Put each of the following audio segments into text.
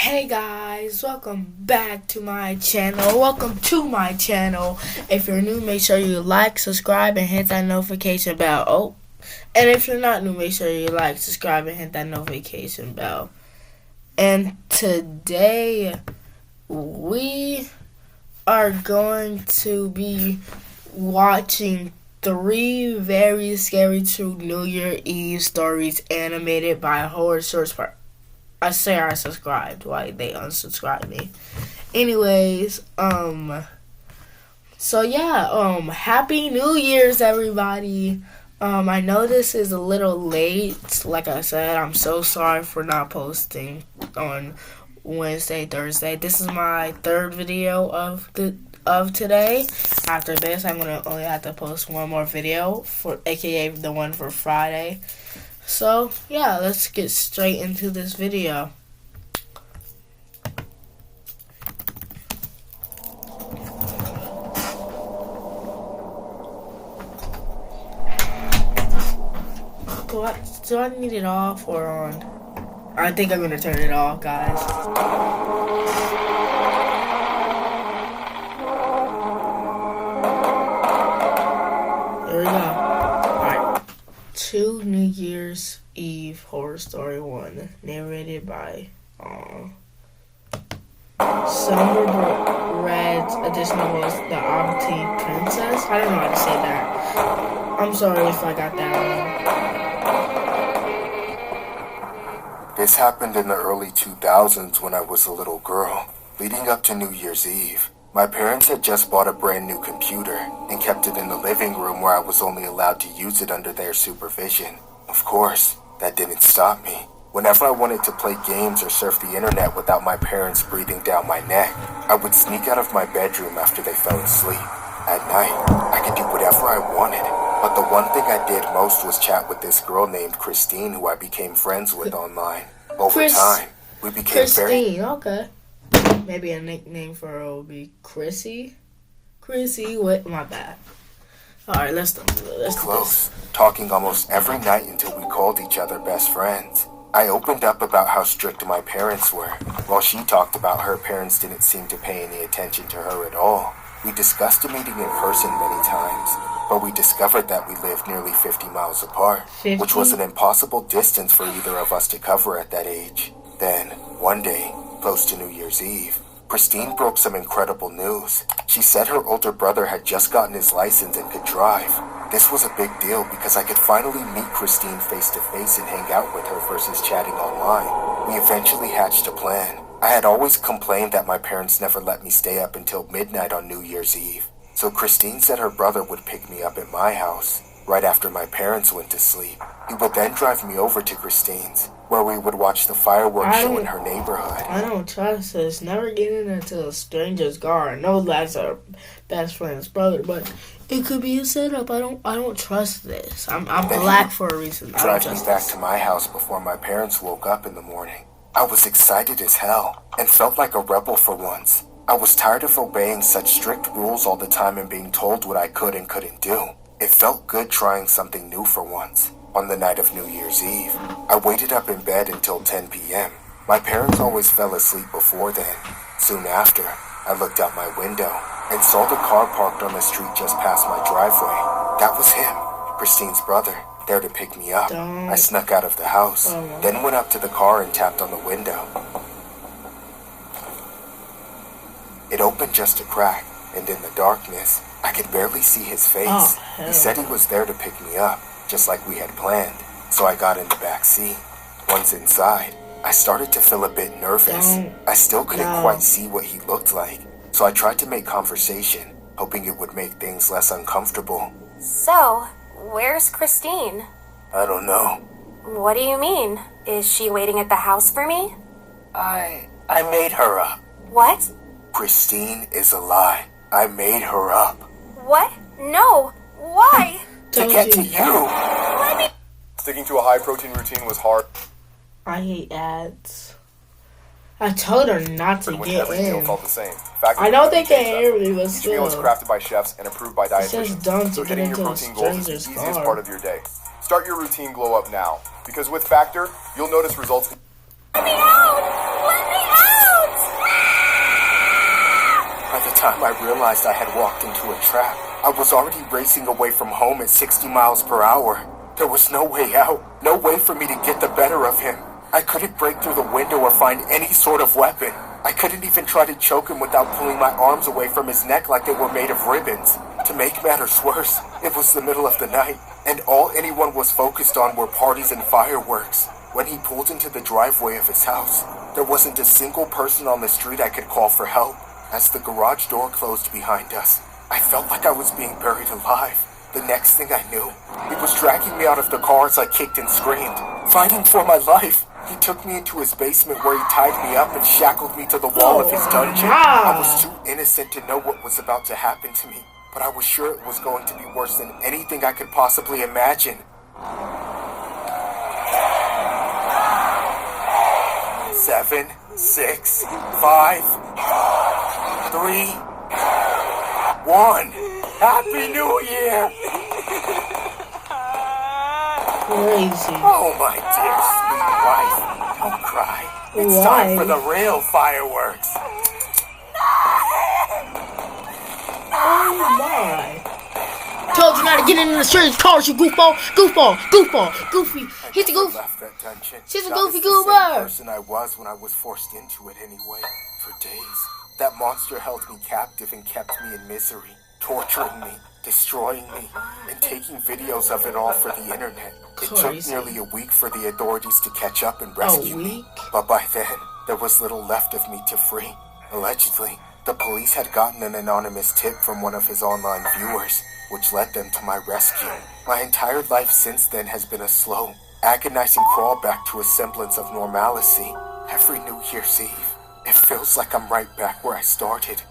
Hey guys, welcome back to my channel. Welcome to my channel. If you're new, make sure you like, subscribe, and hit that notification bell. Oh, and if you're not new, make sure you like, subscribe, and hit that notification bell. And today, we are going to be watching 3 very scary true New Year Eve stories animated by Horror Source Park. I say I subscribed. Why they unsubscribed me? Anyways, so yeah, Happy New Year's, everybody. I know this is a little late. Like I said, I'm so sorry for not posting on Wednesday, Thursday. This is my 3rd video of today. After this, I'm gonna only have to post one more video aka the one for Friday. So, yeah, let's get straight into this video. Do I need it off or on? I think I'm going to turn it off, guys. There we go. New Year's Eve Horror Story 1, narrated by Summer Red's additional was the Omti Princess. I don't know how to say that. I'm sorry if I got that wrong. This happened in the early 2000s when I was a little girl. Leading up to New Year's Eve, my parents had just bought a brand new computer and kept it in the living room where I was only allowed to use it under their supervision. Of course, that didn't stop me. Whenever I wanted to play games or surf the internet without my parents breathing down my neck, I would sneak out of my bedroom after they fell asleep. At night, I could do whatever I wanted, but the one thing I did most was chat with this girl named Christine who I became friends with online. Over time, we became Okay. Maybe a nickname for her would be Chrissy. Chrissy, what? My bad. Alright, let's close, talking almost every night until we called each other best friends. I opened up about how strict my parents were, while she talked about her parents didn't seem to pay any attention to her at all. We discussed a meeting in person many times, but we discovered that we lived nearly 50 miles apart, 50? Which was an impossible distance for either of us to cover at that age. Then, one day, close to New Year's Eve, Christine broke some incredible news. She said her older brother had just gotten his license and could drive. This was a big deal because I could finally meet Christine face to face and hang out with her versus chatting online. We eventually hatched a plan. I had always complained that my parents never let me stay up until midnight on New Year's Eve. So Christine said her brother would pick me up at my house right after my parents went to sleep. He would then drive me over to Christine's, where we would watch the fireworks show in her neighborhood. I don't trust this. Never getting into a stranger's car. I know that's our best friend's brother, but it could be a setup. I don't trust this. I'm black for a reason. Drive me back to my house before my parents woke up in the morning. I was excited as hell and felt like a rebel for once. I was tired of obeying such strict rules all the time and being told what I could and couldn't do. It felt good trying something new for once. On the night of New Year's Eve, I waited up in bed until 10 p.m. My parents always fell asleep before then. Soon after, I looked out my window and saw the car parked on the street just past my driveway. That was him, Christine's brother, there to pick me up. I snuck out of the house, then went up to the car and tapped on the window. It opened just a crack, and in the darkness, I could barely see his face. He said he was there to pick me up, just like we had planned, so I got in the back seat. Once inside, I started to feel a bit nervous. I still couldn't quite see what he looked like, so I tried to make conversation, hoping it would make things less uncomfortable. So, where's Christine? I don't know. What do you mean? Is she waiting at the house for me? I made her up. What? Christine is a lie. I made her up. What? No. Why? To get to you. Let me... Sticking to a high-protein routine was hard. I hate ads. I told her not to get every meal in. felt the same. I know they can't hear me, but Each meal is still. crafted by chefs and approved by It's just dietitians. dumb to So get hitting your into a protein goals is the stranger's easiest car. part of your day. Start your routine glow up now, because with Factor, you'll notice results. Let me out! Let me out! time I realized I had walked into a trap, I was already racing away from home at 60 miles per hour. There was no way out, no way for me to get the better of him. I couldn't break through the window or find any sort of weapon. I couldn't even try to choke him without pulling my arms away from his neck like they were made of ribbons. To make matters worse, it was the middle of the night, and all anyone was focused on were parties and fireworks. When he pulled into the driveway of his house, there wasn't a single person on the street I could call for help. As the garage door closed behind us, I felt like I was being buried alive. The next thing I knew, he was dragging me out of the car as I kicked and screamed, fighting for my life. He took me into his basement where he tied me up and shackled me to the wall of his dungeon. I was too innocent to know what was about to happen to me, but I was sure it was going to be worse than anything I could possibly imagine. 7, 6, 5, 3, 1. Happy New Year! Crazy. Oh, my dear sweet wife, don't cry. It's Why? time for the real fireworks. Oh my. Told you not to get into the strange cars, you goofball. Goofy. He's a goof. Left that dungeon. She's a Not goofy as the same goober. person I was when I was forced into it anyway. For days, that monster held me captive and kept me in misery, torturing me, destroying me, and taking videos of it all for the internet. It took Crazy. nearly a week for the authorities to catch up and rescue me. week? But by then, there was little left of me to free. Allegedly, the police had gotten an anonymous tip from one of his online viewers, which led them to my rescue. My entire life since then has been a slow, agonizing crawl back to a semblance of normalcy. Every New Year's Eve, it feels like I'm right back where I started.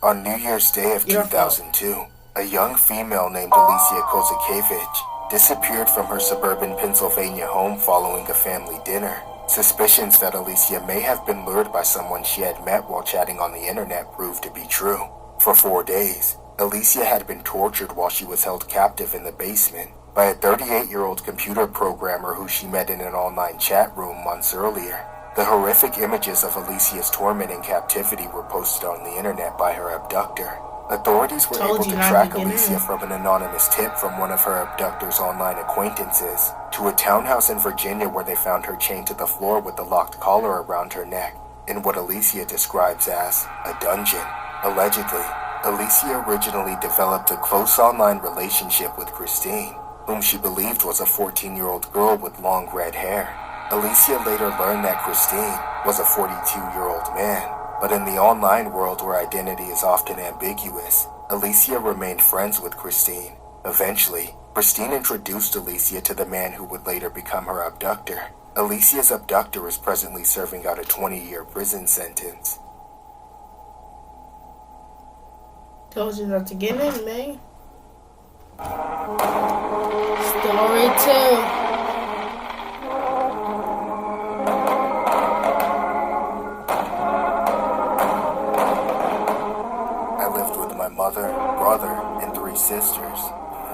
On New Year's Day of Your fault. 2002, a young female named Alicia Kozakevich disappeared from her suburban Pennsylvania home following a family dinner. Suspicions that Alicia may have been lured by someone she had met while chatting on the internet proved to be true. For 4 days, Alicia had been tortured while she was held captive in the basement by a 38-year-old computer programmer who she met in an online chat room months earlier. The horrific images of Alicia's torment in captivity were posted on the internet by her abductor. Authorities were Told able you to not to track get Alicia in. from an anonymous tip from one of her abductor's online acquaintances to a townhouse in Virginia where they found her chained to the floor with a locked collar around her neck in what Alicia describes as a dungeon. Allegedly, Alicia originally developed a close online relationship with Christine, whom she believed was a 14-year-old girl with long red hair. Alicia later learned that Christine was a 42-year-old man, but in the online world where identity is often ambiguous, Alicia remained friends with Christine. Eventually, Christine introduced Alicia to the man who would later become her abductor. Alicia's abductor is presently serving out a 20-year prison sentence. Told you not to get in, man. Story 2. Mother, brother, and 3 sisters.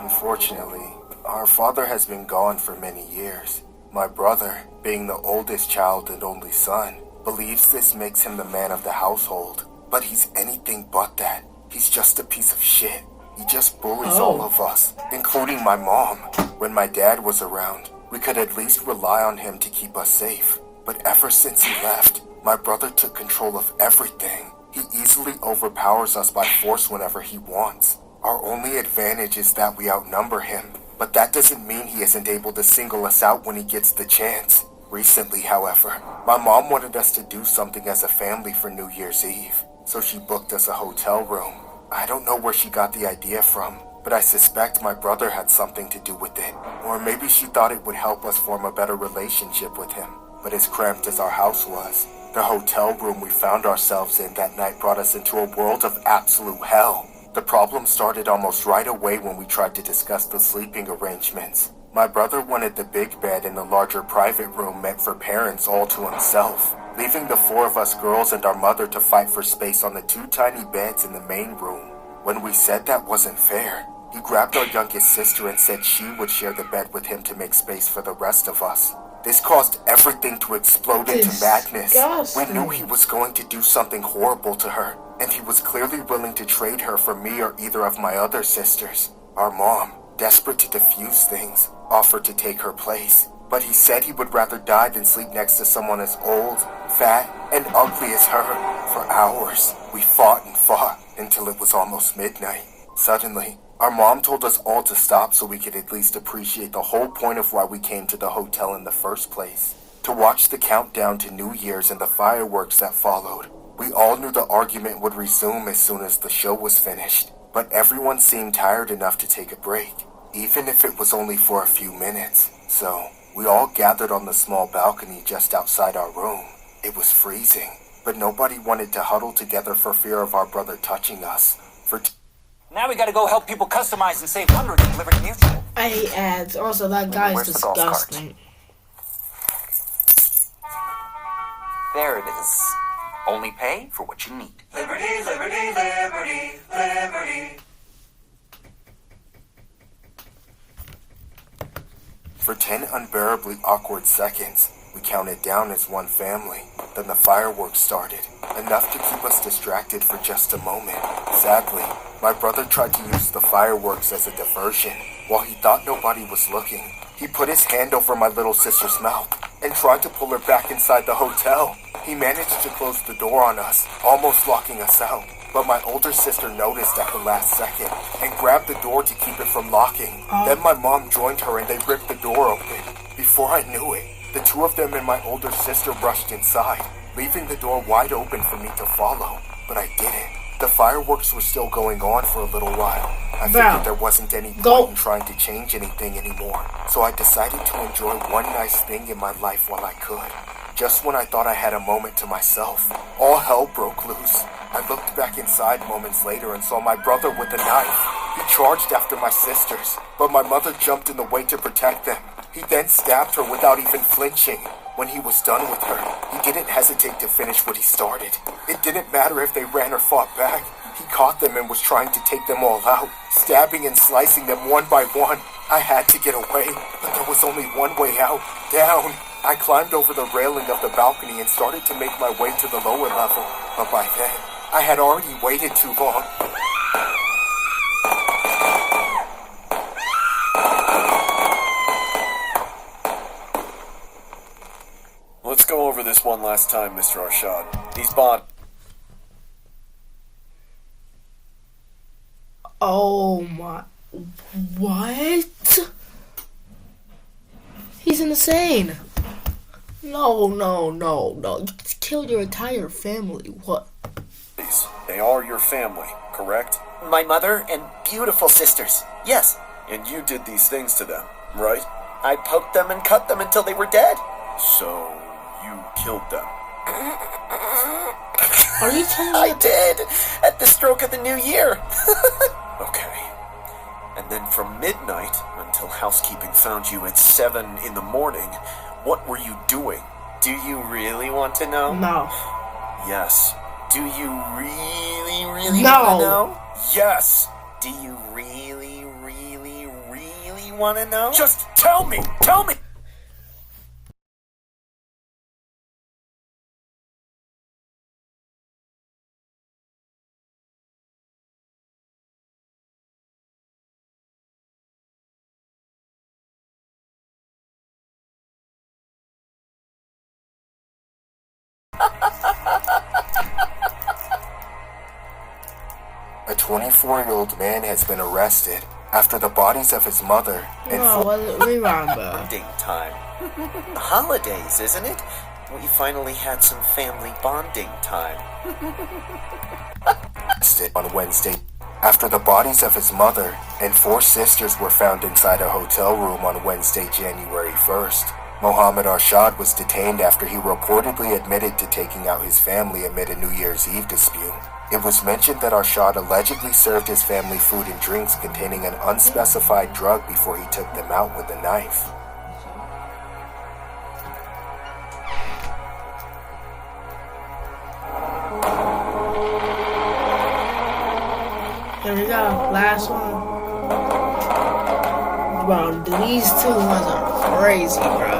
Unfortunately, our father has been gone for many years. My brother, being the oldest child and only son, believes this makes him the man of the household. But he's anything but that. He's just a piece of shit. He just bullies all of us, including my mom. When my dad was around, we could at least rely on him to keep us safe. But ever since he left, my brother took control of everything. He easily overpowers us by force whenever he wants. Our only advantage is that we outnumber him, but that doesn't mean he isn't able to single us out when he gets the chance. Recently, however, my mom wanted us to do something as a family for New Year's Eve, so she booked us a hotel room. I don't know where she got the idea from, but I suspect my brother had something to do with it. Or maybe she thought it would help us form a better relationship with him. But as cramped as our house was, the hotel room we found ourselves in that night brought us into a world of absolute hell. The problem started almost right away when we tried to discuss the sleeping arrangements. My brother wanted the big bed in the larger private room meant for parents all to himself, leaving the 4 of us girls and our mother to fight for space on the 2 tiny beds in the main room. When we said that wasn't fair, he grabbed our youngest sister and said she would share the bed with him to make space for the rest of us. This caused everything to explode into madness. Disgusting. We knew he was going to do something horrible to her, and he was clearly willing to trade her for me or either of my other sisters. Our mom, desperate to defuse things, offered to take her place, but he said he would rather die than sleep next to someone as old, fat, and ugly as her. For hours, we fought and fought until it was almost midnight. Suddenly, our mom told us all to stop so we could at least appreciate the whole point of why we came to the hotel in the first place. To watch the countdown to New Year's and the fireworks that followed. We all knew the argument would resume as soon as the show was finished, but everyone seemed tired enough to take a break, even if it was only for a few minutes. So, we all gathered on the small balcony just outside our room. It was freezing, but nobody wanted to huddle together for fear of our brother touching us. Now we gotta go help people customize and save hundreds at Liberty Mutual. I hate ads. Also, that guy's Where's the golf cart? disgusting. There it is. Only pay for what you need. Liberty, liberty, liberty, liberty. For 10 unbearably awkward seconds, we counted down as one family. Then the fireworks started, enough to keep us distracted for just a moment. Sadly, my brother tried to use the fireworks as a diversion. While he thought nobody was looking, he put his hand over my little sister's mouth and tried to pull her back inside the hotel. He managed to close the door on us, almost locking us out. But my older sister noticed at the last second and grabbed the door to keep it from locking. Then my mom joined her and they ripped the door open. Before I knew it, the two of them and my older sister rushed inside, leaving the door wide open for me to follow. But I didn't. The fireworks were still going on for a little while. I figured there wasn't any point in trying to change anything anymore. So I decided to enjoy one nice thing in my life while I could. Just when I thought I had a moment to myself, all hell broke loose. I looked back inside moments later and saw my brother with a knife. He charged after my sisters, but my mother jumped in the way to protect them. He then stabbed her without even flinching. When he was done with her, he didn't hesitate to finish what he started. It didn't matter if they ran or fought back. He caught them and was trying to take them all out, stabbing and slicing them one by one. I had to get away, but there was only one way out, down. I climbed over the railing of the balcony and started to make my way to the lower level, but by then, I had already waited too long. Let's go over this one last time, Mr. Arshad. These bond... Oh my... What? He's insane. No. You just killed your entire family. What? They are your family, correct? My mother and beautiful sisters. Yes. And you did these things to them, right? I poked them and cut them until they were dead. So, you killed them. Are you telling me? I did. At the stroke of the new year. Okay. And then from midnight until housekeeping found you at 7 in the morning, what were you doing? Do you really want to know? No. Yes. Do you really want to No. know? Yes! Do you really want to know? Just tell me! Tell me! A 24-year-old man has been arrested after the bodies of his mother and No, rewind, bro. Bonding time. The holidays, isn't it? We finally had some family bonding time. arrested on Wednesday after the bodies of his mother and 4 sisters were found inside a hotel room on Wednesday, January 1st. Mohammed Arshad was detained after he reportedly admitted to taking out his family amid a New Year's Eve dispute. It was mentioned that Arshad allegedly served his family food and drinks containing an unspecified drug before he took them out with a knife. Here we go. Last one. Bro, these two ones are crazy, bro.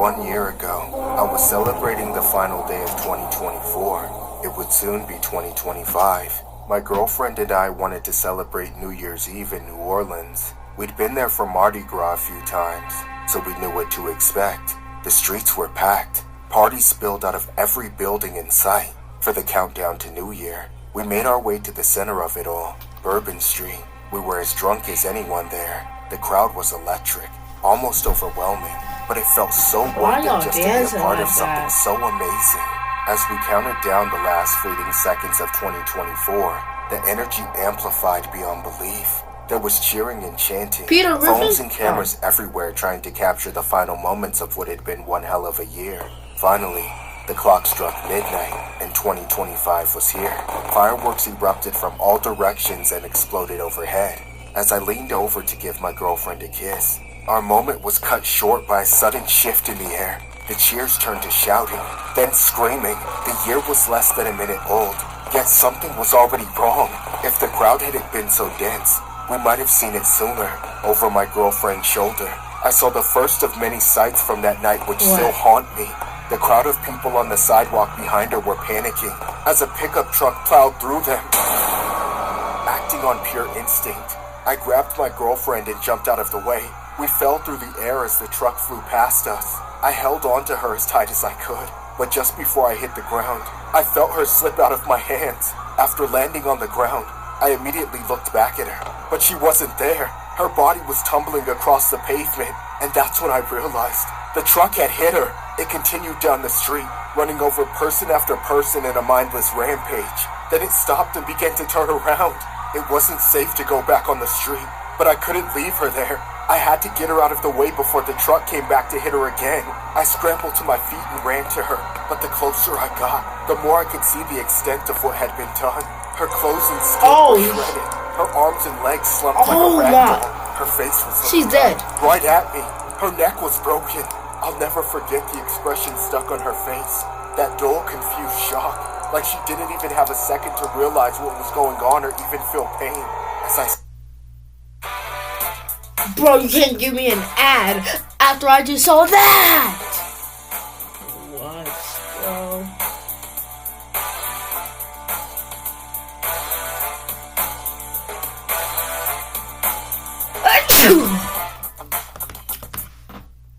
1 year ago, I was celebrating the final day of 2024. It would soon be 2025. My girlfriend and I wanted to celebrate New Year's Eve in New Orleans. We'd been there for Mardi Gras a few times, so we knew what to expect. The streets were packed. Parties spilled out of every building in sight. For the countdown to New Year, we made our way to the center of it all, Bourbon Street. We were as drunk as anyone there. The crowd was electric, almost overwhelming, but it felt so worth it just to be a part of something so amazing. As we counted down the last fleeting seconds of 2024, the energy amplified beyond belief. There was cheering and chanting, phones and cameras everywhere trying to capture the final moments of what had been one hell of a year. Finally, the clock struck midnight, and 2025 was here. Fireworks erupted from all directions and exploded overhead. As I leaned over to give my girlfriend a kiss, our moment was cut short by a sudden shift in the air. The cheers turned to shouting, then screaming. The year was less than a minute old, yet something was already wrong. If the crowd hadn't been so dense, we might have seen it sooner. Over my girlfriend's shoulder, I saw the first of many sights from that night which still haunt me. The crowd of people on the sidewalk behind her were panicking as a pickup truck plowed through them. Acting on pure instinct, I grabbed my girlfriend and jumped out of the way. We fell through the air as the truck flew past us. I held onto her as tight as I could, but just before I hit the ground, I felt her slip out of my hands. After landing on the ground, I immediately looked back at her, but she wasn't there. Her body was tumbling across the pavement, and that's when I realized the truck had hit her. It continued down the street, running over person after person in a mindless rampage. Then it stopped and began to turn around. It wasn't safe to go back on the street, but I couldn't leave her there. I had to get her out of the way before the truck came back to hit her again. I scrambled to my feet and ran to her, but the closer I got, the more I could see the extent of what had been done. Her clothes and skin were shredded. Her arms and legs slumped like a ragdoll. Her face was She's dead. Right at me. Her neck was broken. I'll never forget the expression stuck on her face. That dull, confused shock. Like she didn't even have a second to realize what was going on or even feel pain. As I... Bro, you can't give me an ad after I just saw that! What, bro?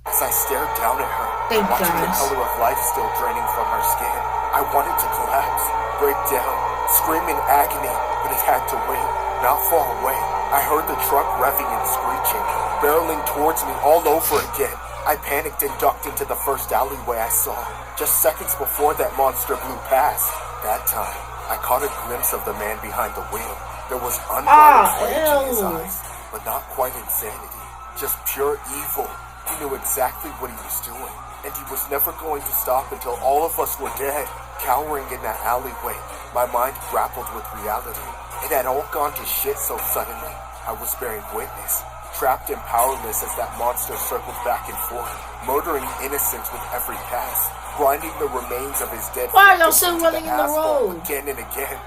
As I stared down at her, Thank watching the God. color of life still draining from her skin, I wanted to collapse, break down, scream in agony, but it had to wait. Not far away, I heard the truck revving and screeching, barreling towards me all over again. I panicked and ducked into the first alleyway I saw, just seconds before that monster blew past. That time, I caught a glimpse of the man behind the wheel. There was unbridled rage in his eyes, but not quite insanity, just pure evil. He knew exactly what he was doing, and he was never going to stop until all of us were dead. Cowering in that alleyway, my mind grappled with reality. It had all gone to shit so suddenly. I was bearing witness, trapped and powerless as that monster circled back and forth, murdering innocents with every pass, grinding the remains of his dead Why are y'all victims still into running in the asphalt road? again and again.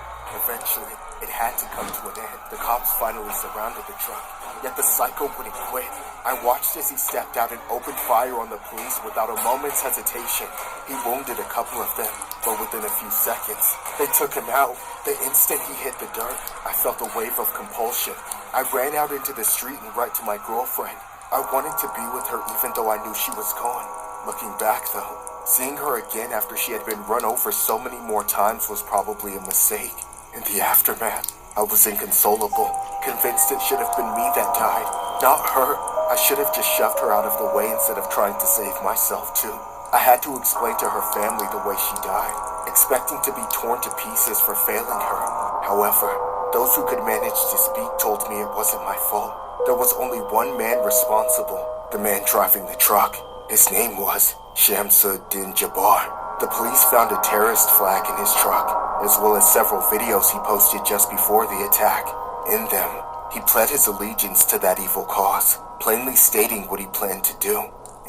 Eventually, it had to come to an end. The cops finally surrounded the truck, yet the psycho wouldn't quit. I watched as he stepped out and opened fire on the police without a moment's hesitation. He wounded a couple of them, but within a few seconds, they took him out. The instant he hit the dirt, I felt a wave of compulsion. I ran out into the street and right to my girlfriend. I wanted to be with her even though I knew she was gone. Looking back though, seeing her again after she had been run over so many more times was probably a mistake. In the aftermath, I was inconsolable, convinced it should have been me that died, not her. I should have just shoved her out of the way instead of trying to save myself too. I had to explain to her family the way she died, expecting to be torn to pieces for failing her. However, those who could manage to speak told me it wasn't my fault. There was only one man responsible, the man driving the truck. His name was Shamsuddin Jabbar. The police found a terrorist flag in his truck, as well as several videos he posted just before the attack. In them, he pled his allegiance to that evil cause, plainly stating what he planned to do.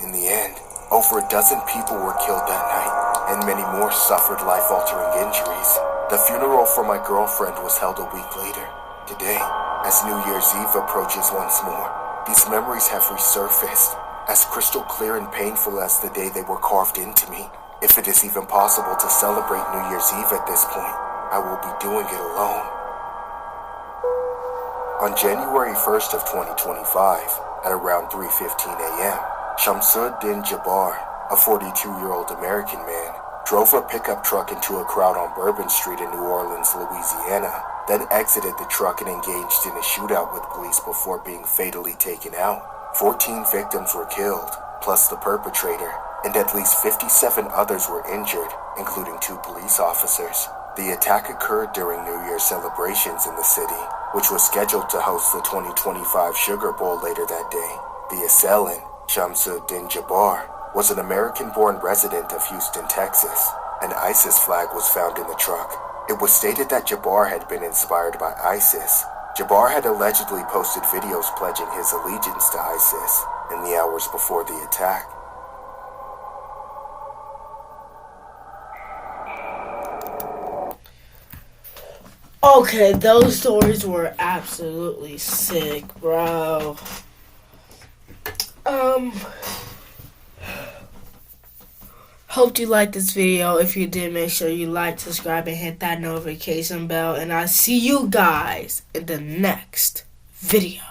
In the end, over a dozen people were killed that night, and many more suffered life-altering injuries. The funeral for my girlfriend was held a week later. Today, as New Year's Eve approaches once more, these memories have resurfaced. as crystal clear and painful as the day they were carved into me. If it is even possible to celebrate New Year's Eve at this point, I will be doing it alone. On January 1st of 2025, at around 3:15 a.m., Shamsuddin Jabbar, a 42-year-old American man, drove a pickup truck into a crowd on Bourbon Street in New Orleans, Louisiana, then exited the truck and engaged in a shootout with police before being fatally taken out. 14 victims were killed, plus the perpetrator, and at least 57 others were injured, including 2 police officers. The attack occurred during New Year's celebrations in the city, which was scheduled to host the 2025 Sugar Bowl later that day. The assailant, Shamsuddin Jabbar, was an American-born resident of Houston, Texas. An ISIS flag was found in the truck. It was stated that Jabbar had been inspired by ISIS. Jabbar had allegedly posted videos pledging his allegiance to ISIS in the hours before the attack. Okay, those stories were absolutely sick, bro. Hope you liked this video. If you did, make sure you like, subscribe, and hit that notification bell. And I'll see you guys in the next video.